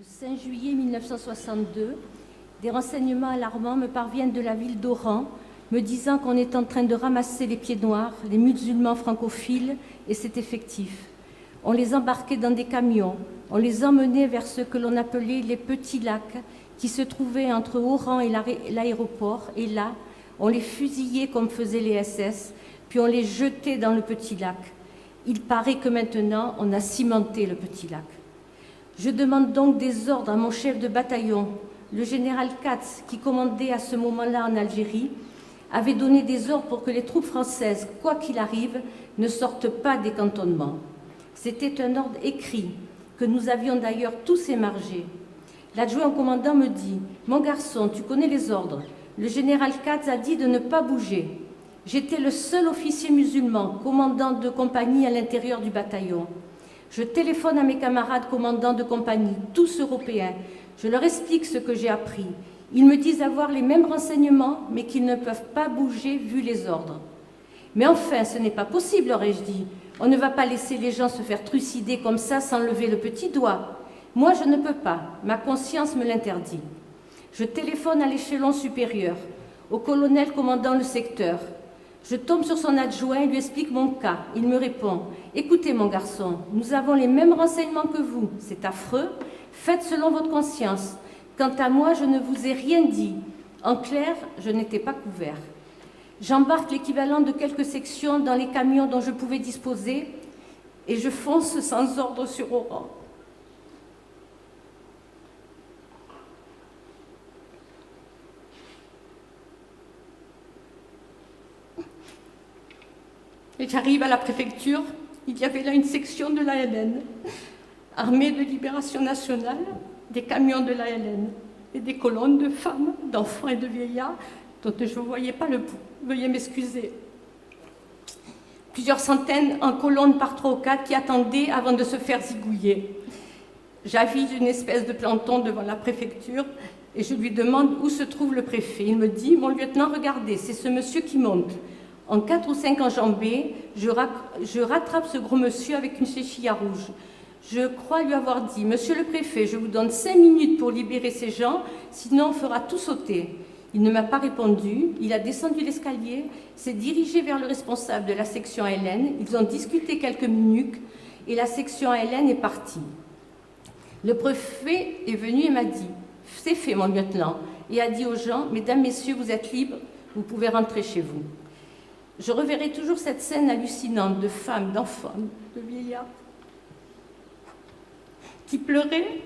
Le 5 juillet 1962, des renseignements alarmants me parviennent de la ville d'Oran, me disant qu'on est en train de ramasser les pieds noirs, les musulmans francophiles, et c'est effectif. On les embarquait dans des camions, on les emmenait vers ce que l'on appelait les petits lacs, qui se trouvaient entre Oran et l'aéroport, et là, on les fusillait comme faisaient les SS, puis on les jetait dans le petit lac. Il paraît que maintenant, on a cimenté le petit lac. Je demande donc des ordres à mon chef de bataillon. Le général Katz, qui commandait à ce moment-là en Algérie, avait donné des ordres pour que les troupes françaises, quoi qu'il arrive, ne sortent pas des cantonnements. C'était un ordre écrit, que nous avions d'ailleurs tous émargé. L'adjoint au commandant me dit « Mon garçon, tu connais les ordres. Le général Katz a dit de ne pas bouger. » J'étais le seul officier musulman, commandant de compagnie à l'intérieur du bataillon. Je téléphone à mes camarades commandants de compagnie, tous européens. Je leur explique ce que j'ai appris. Ils me disent avoir les mêmes renseignements, mais qu'ils ne peuvent pas bouger vu les ordres. Mais enfin, ce n'est pas possible, leur ai-je dit. On ne va pas laisser les gens se faire trucider comme ça sans lever le petit doigt. Moi, je ne peux pas. Ma conscience me l'interdit. Je téléphone à l'échelon supérieur, au colonel commandant le secteur. Je tombe sur son adjoint et lui explique mon cas. Il me répond « Écoutez, mon garçon, nous avons les mêmes renseignements que vous. C'est affreux. Faites selon votre conscience. Quant à moi, je ne vous ai rien dit. En clair, je n'étais pas couvert. J'embarque l'équivalent de quelques sections dans les camions dont je pouvais disposer et je fonce sans ordre sur Oran. Et j'arrive à la préfecture, il y avait là une section de l'ALN, Armée de Libération Nationale, des camions de l'ALN et des colonnes de femmes, d'enfants et de vieillards dont je ne voyais pas le bout. Veuillez m'excuser. Plusieurs centaines en colonne par 3 ou 4 qui attendaient avant de se faire zigouiller. J'avise une espèce de planton devant la préfecture et je lui demande où se trouve le préfet. Il me dit « Mon lieutenant, regardez, c'est ce monsieur qui monte. » En 4 ou 5 enjambées, je rattrape ce gros monsieur avec une chéchilla rouge. Je crois lui avoir dit « Monsieur le préfet, je vous donne 5 minutes pour libérer ces gens, sinon on fera tout sauter. » Il ne m'a pas répondu, il a descendu l'escalier, s'est dirigé vers le responsable de la section ALN, ils ont discuté quelques minutes et la section ALN est partie. Le préfet est venu et m'a dit « C'est fait, mon lieutenant » et a dit aux gens « Mesdames, Messieurs, vous êtes libres, vous pouvez rentrer chez vous. » Je reverrai toujours cette scène hallucinante de femmes, d'enfants, de vieillards qui pleuraient,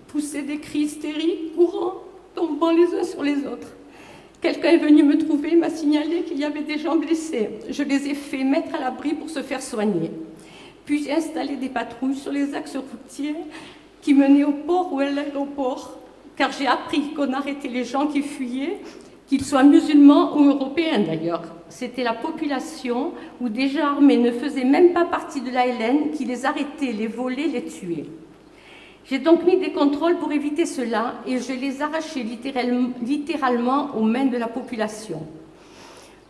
poussaient des cris hystériques, courant, tombant les uns sur les autres. Quelqu'un est venu me trouver, m'a signalé qu'il y avait des gens blessés. Je les ai fait mettre à l'abri pour se faire soigner. Puis j'ai installé des patrouilles sur les axes routiers qui menaient au port ou à l'aéroport, car j'ai appris qu'on arrêtait les gens qui fuyaient, qu'ils soient musulmans ou européens d'ailleurs. C'était la population où déjà armés ne faisaient même pas partie de l'ALN qui les arrêtait, les volait, les tuait. J'ai donc mis des contrôles pour éviter cela et je les arrachais littéralement aux mains de la population.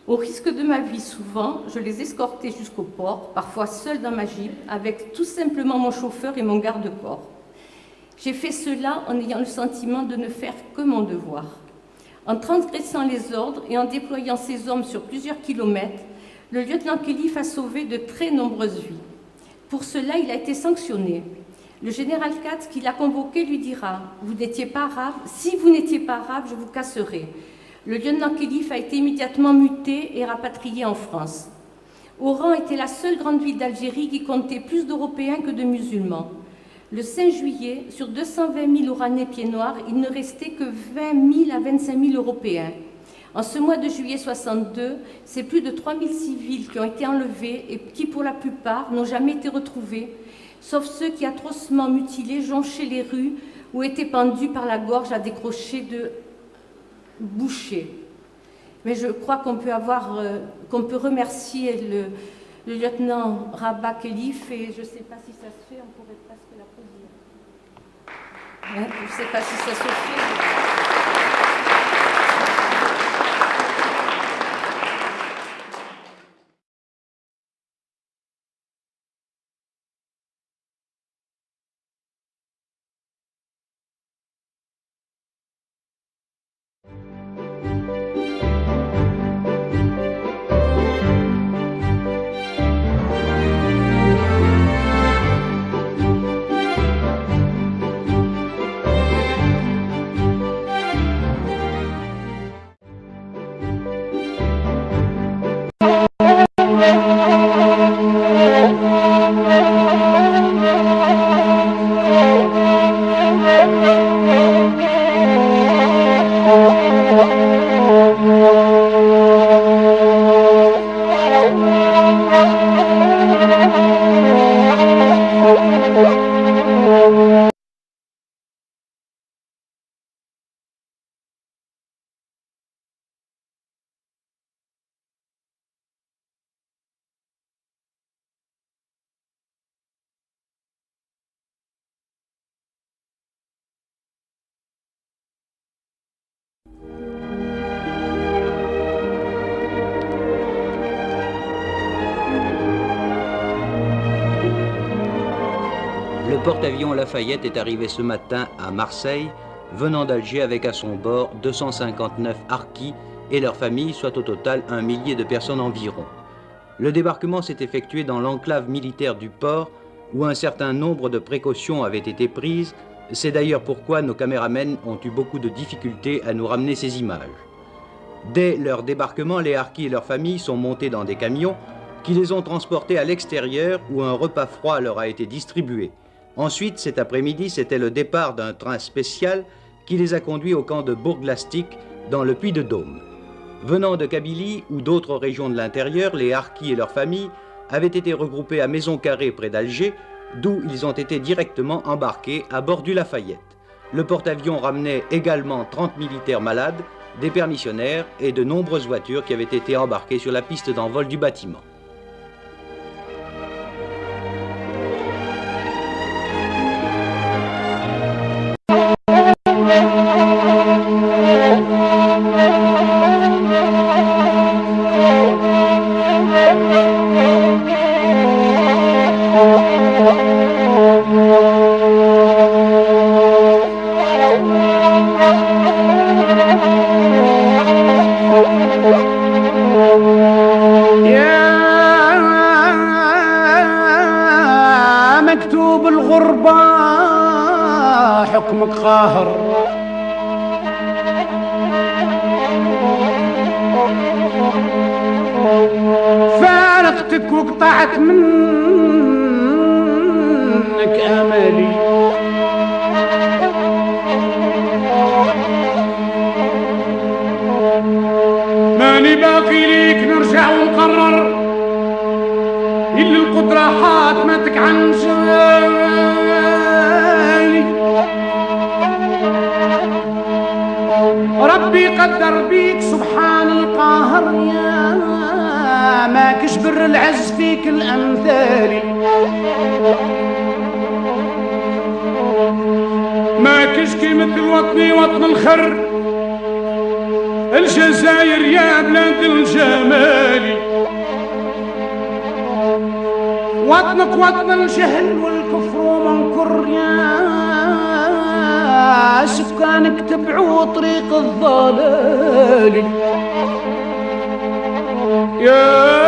Au risque de ma vie souvent, je les escortais jusqu'au port, parfois seule dans ma Jeep, avec tout simplement mon chauffeur et mon garde-corps. J'ai fait cela en ayant le sentiment de ne faire que mon devoir. En transgressant les ordres et en déployant ses hommes sur plusieurs kilomètres, le lieutenant Khelif a sauvé de très nombreuses vies. Pour cela, il a été sanctionné. Le général Katz, qui l'a convoqué, lui dira « Vous n'étiez pas arabe. Si vous n'étiez pas arabe, je vous casserai. » Le lieutenant Khelif a été immédiatement muté et rapatrié en France. Oran était la seule grande ville d'Algérie qui comptait plus d'Européens que de musulmans. Le 5 juillet, sur 220 000 Oranais pieds noirs, il ne restait que 20 000 à 25 000 Européens. En ce mois de juillet 62, c'est plus de 3 000 civils qui ont été enlevés et qui, pour la plupart, n'ont jamais été retrouvés, sauf ceux qui, atrocement mutilés, jonchaient les rues ou étaient pendus par la gorge à des crochets de bouchers. Mais je crois qu'on peut remercier le lieutenant Rabat Khelif et je ne sais pas si ça se fait, on pourrait presque l'applaudir. Je ne sais pas si ça se fait. porte-avions Lafayette est arrivé ce matin à Marseille, venant d'Alger avec à son bord 259 harkis et leurs familles, soit au total 1 millier de personnes environ. Le débarquement s'est effectué dans l'enclave militaire du port, où un certain nombre de précautions avaient été prises. C'est d'ailleurs pourquoi nos caméramens ont eu beaucoup de difficultés à nous ramener ces images. Dès leur débarquement, les harkis et leurs familles sont montés dans des camions qui les ont transportés à l'extérieur où un repas froid leur a été distribué. Ensuite, cet après-midi, c'était le départ d'un train spécial qui les a conduits au camp de Bourg-Lastic dans le Puy-de-Dôme. Venant de Kabylie ou d'autres régions de l'intérieur, les harkis et leurs familles avaient été regroupés à Maison-Carrée près d'Alger, d'où ils ont été directement embarqués à bord du Lafayette. Le porte-avions ramenait également 30 militaires malades, des permissionnaires et de nombreuses voitures qui avaient été embarquées sur la piste d'envol du bâtiment. مكتوب الغربة حكمك قاهر، فارقتك وقطعت منك آمالي، ماني باقي ليك نرجع ونقرر اللي القدرة حاتمتك عن جالي، ربي قدر بيك سبحان القاهر، يا ما كشبر العز فيك الأمثالي، ما كشكي مثل وطني وطن الخر الجزائر يا بلاد الجمالي، وطنك وطن الجهل والكفر ومنكر، يا سكانك تبعوا طريق الضلال، يا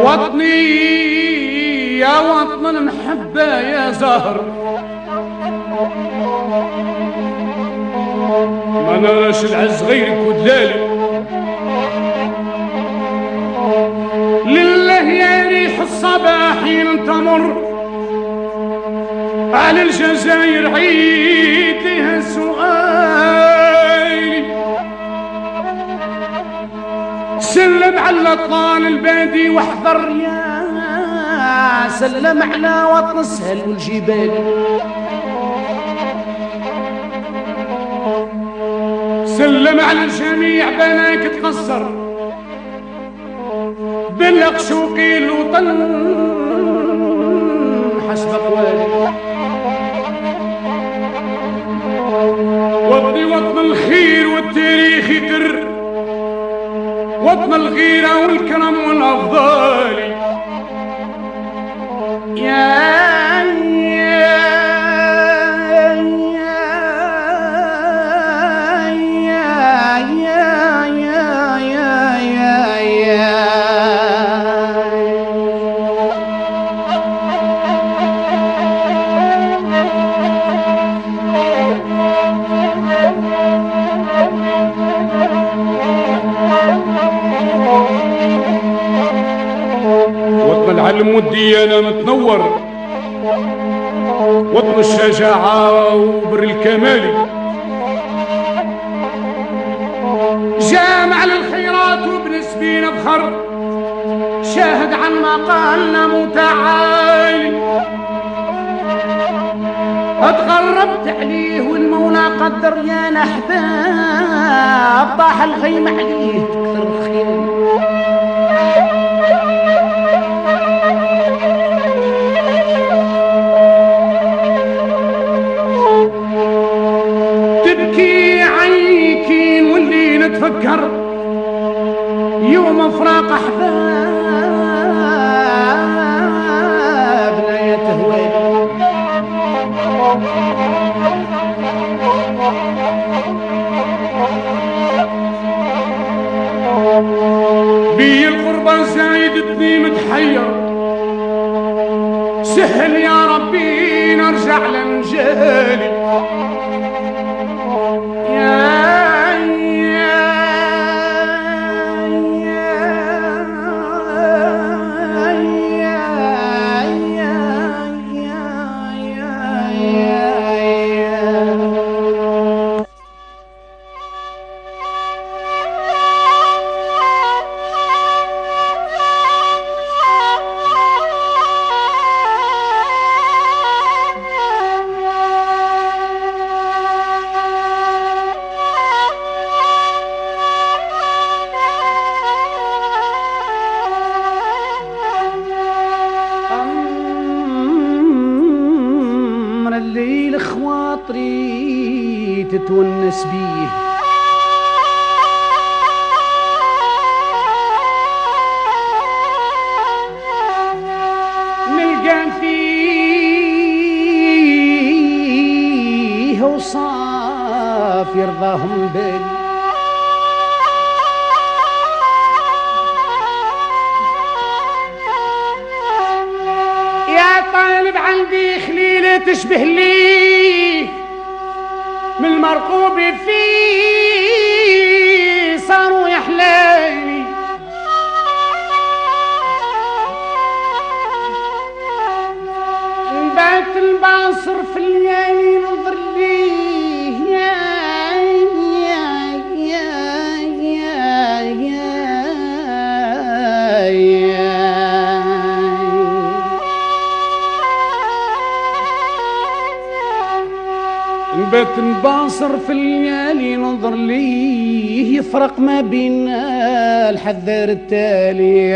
وطني يا وطن المحبة يا زهر، ما نراش العز غيرك ودلالي، لله يا ريح الصباح حين تمر على الجزائر عيد لها سؤالي، سلم على الأطلال البادي واحذر، يا سلم على وطن السهل والجبال، سلم على الجميع بناك تقصر، بلغ شوقي الوطن حسب أقوالي، وطني وطن الخير والتاريخ يكر، وطن الغيرة والكرم والأفضال، يا العلم والديانة متنور، وطن الشجاعة وبر الكمال، جامع للخيرات وابن سبيل بخر، شاهد عن مقالنا متعالي، اتغربت عليه والمولى قدر يا نحباب طاح الغيم عليه تكثر الخيل تبكي عينيكي واللي نتفكر يوم فراق احبابنا يا تهوالي بي الغربة زايدتني متحير سهل يا ربي نرجع لمجالي الليل خواطري تتونس بيه نلقى فيه وصاف يرضاهم بالي طالب عندي خليلة تشبه لي من المرقوب فيه صاروا يحلاني نبات الباصر في الليالي ننظر ليه يا بيت نباصر في الليالي ننظر ليه يفرق ما بين الحذر التالي